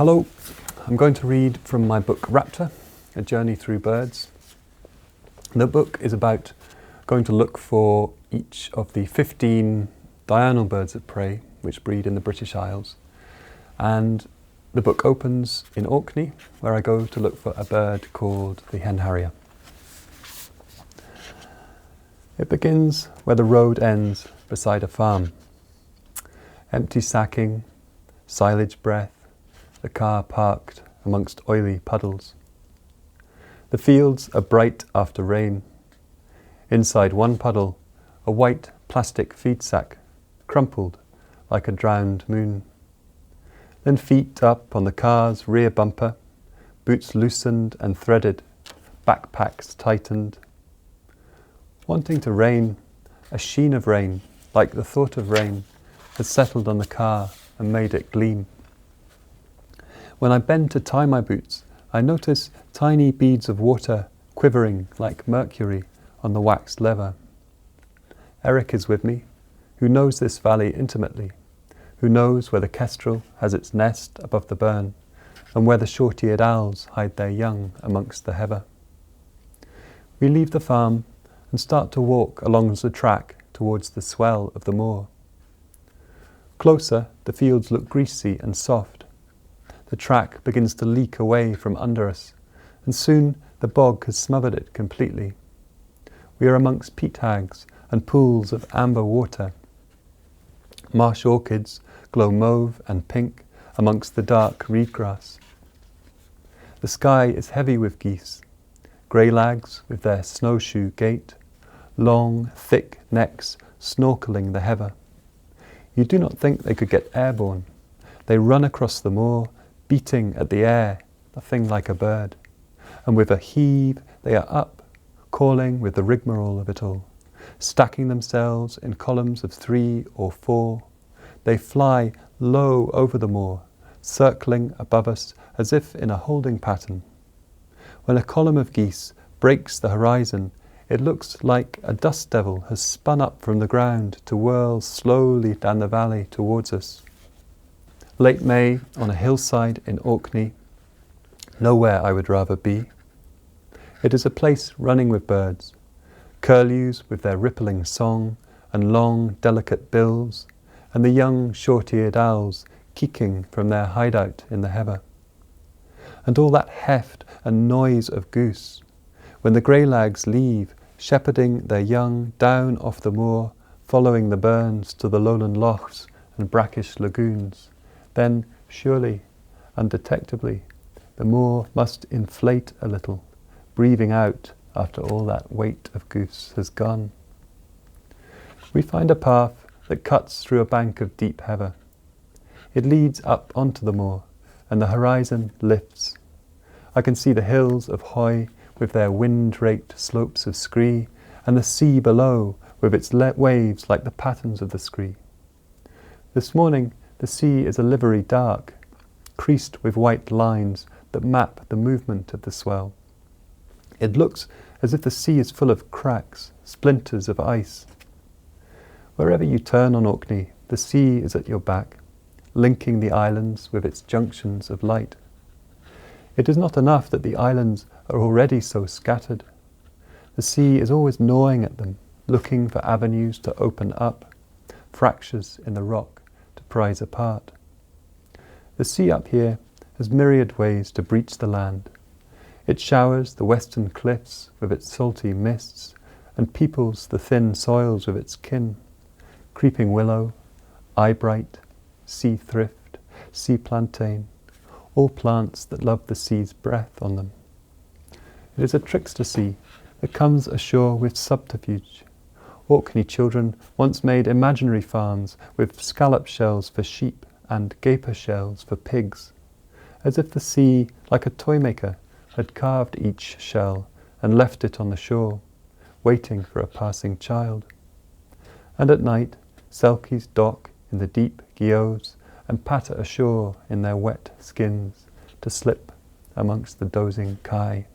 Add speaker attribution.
Speaker 1: Hello, I'm going to read from my book Raptor, A Journey Through Birds. The book is about going to look for each of the 15 diurnal birds of prey which breed in the British Isles. And the book opens in Orkney, where I go to look for a bird called the hen harrier. It begins where the road ends beside a farm. Empty sacking, silage breath, the car parked amongst oily puddles. The fields are bright after rain. Inside one puddle, a white plastic feed sack, crumpled like a drowned moon. Then feet up on the car's rear bumper, boots loosened and threaded, backpacks tightened. Wanting to rain, a sheen of rain, like the thought of rain, has settled on the car and made it gleam. When I bend to tie my boots, I notice tiny beads of water quivering like mercury on the waxed lever. Eric is with me, who knows this valley intimately, who knows where the kestrel has its nest above the burn, and where the short-eared owls hide their young amongst the heather. We leave the farm and start to walk along the track towards the swell of the moor. Closer, the fields look greasy and soft. The track begins to leak away from under us, and soon the bog has smothered it completely. We are amongst peat hags and pools of amber water. Marsh orchids glow mauve and pink amongst the dark reed grass. The sky is heavy with geese, grey lags with their snowshoe gait, long, thick necks snorkelling the heather. You do not think they could get airborne. They run across the moor, beating at the air, nothing like a bird. And with a heave, they are up, calling with the rigmarole of it all. Stacking themselves in columns of 3 or 4, they fly low over the moor, circling above us as if in a holding pattern. When a column of geese breaks the horizon, it looks like a dust devil has spun up from the ground to whirl slowly down the valley towards us. Late May on a hillside in Orkney, nowhere I would rather be. It is a place running with birds, curlews with their rippling song and long, delicate bills, and the young, short-eared owls keeking from their hideout in the heather. And all that heft and noise of goose, when the grey lags leave, shepherding their young down off the moor, following the burns to the lowland lochs and brackish lagoons. Then, surely, undetectably, the moor must inflate a little, breathing out after all that weight of goose has gone. We find a path that cuts through a bank of deep heather. It leads up onto the moor, and the horizon lifts. I can see the hills of Hoy with their wind-raked slopes of scree, and the sea below with its waves like the patterns of the scree. This morning, the sea is a livery dark, creased with white lines that map the movement of the swell. It looks as if the sea is full of cracks, splinters of ice. Wherever you turn on Orkney, the sea is at your back, linking the islands with its junctions of light. It is not enough that the islands are already so scattered. The sea is always gnawing at them, looking for avenues to open up, fractures in the rock to prise apart. The sea up here has myriad ways to breach the land. It showers the western cliffs with its salty mists and peoples the thin soils with its kin. Creeping willow, eyebright, sea thrift, sea plantain, all plants that love the sea's breath on them. It is a trickster sea that comes ashore with subterfuge. Orkney children once made imaginary farms with scallop shells for sheep and gaper shells for pigs, as if the sea, like a toy maker, had carved each shell and left it on the shore, waiting for a passing child. And at night, selkies dock in the deep geodes and patter ashore in their wet skins to slip amongst the dozing kai.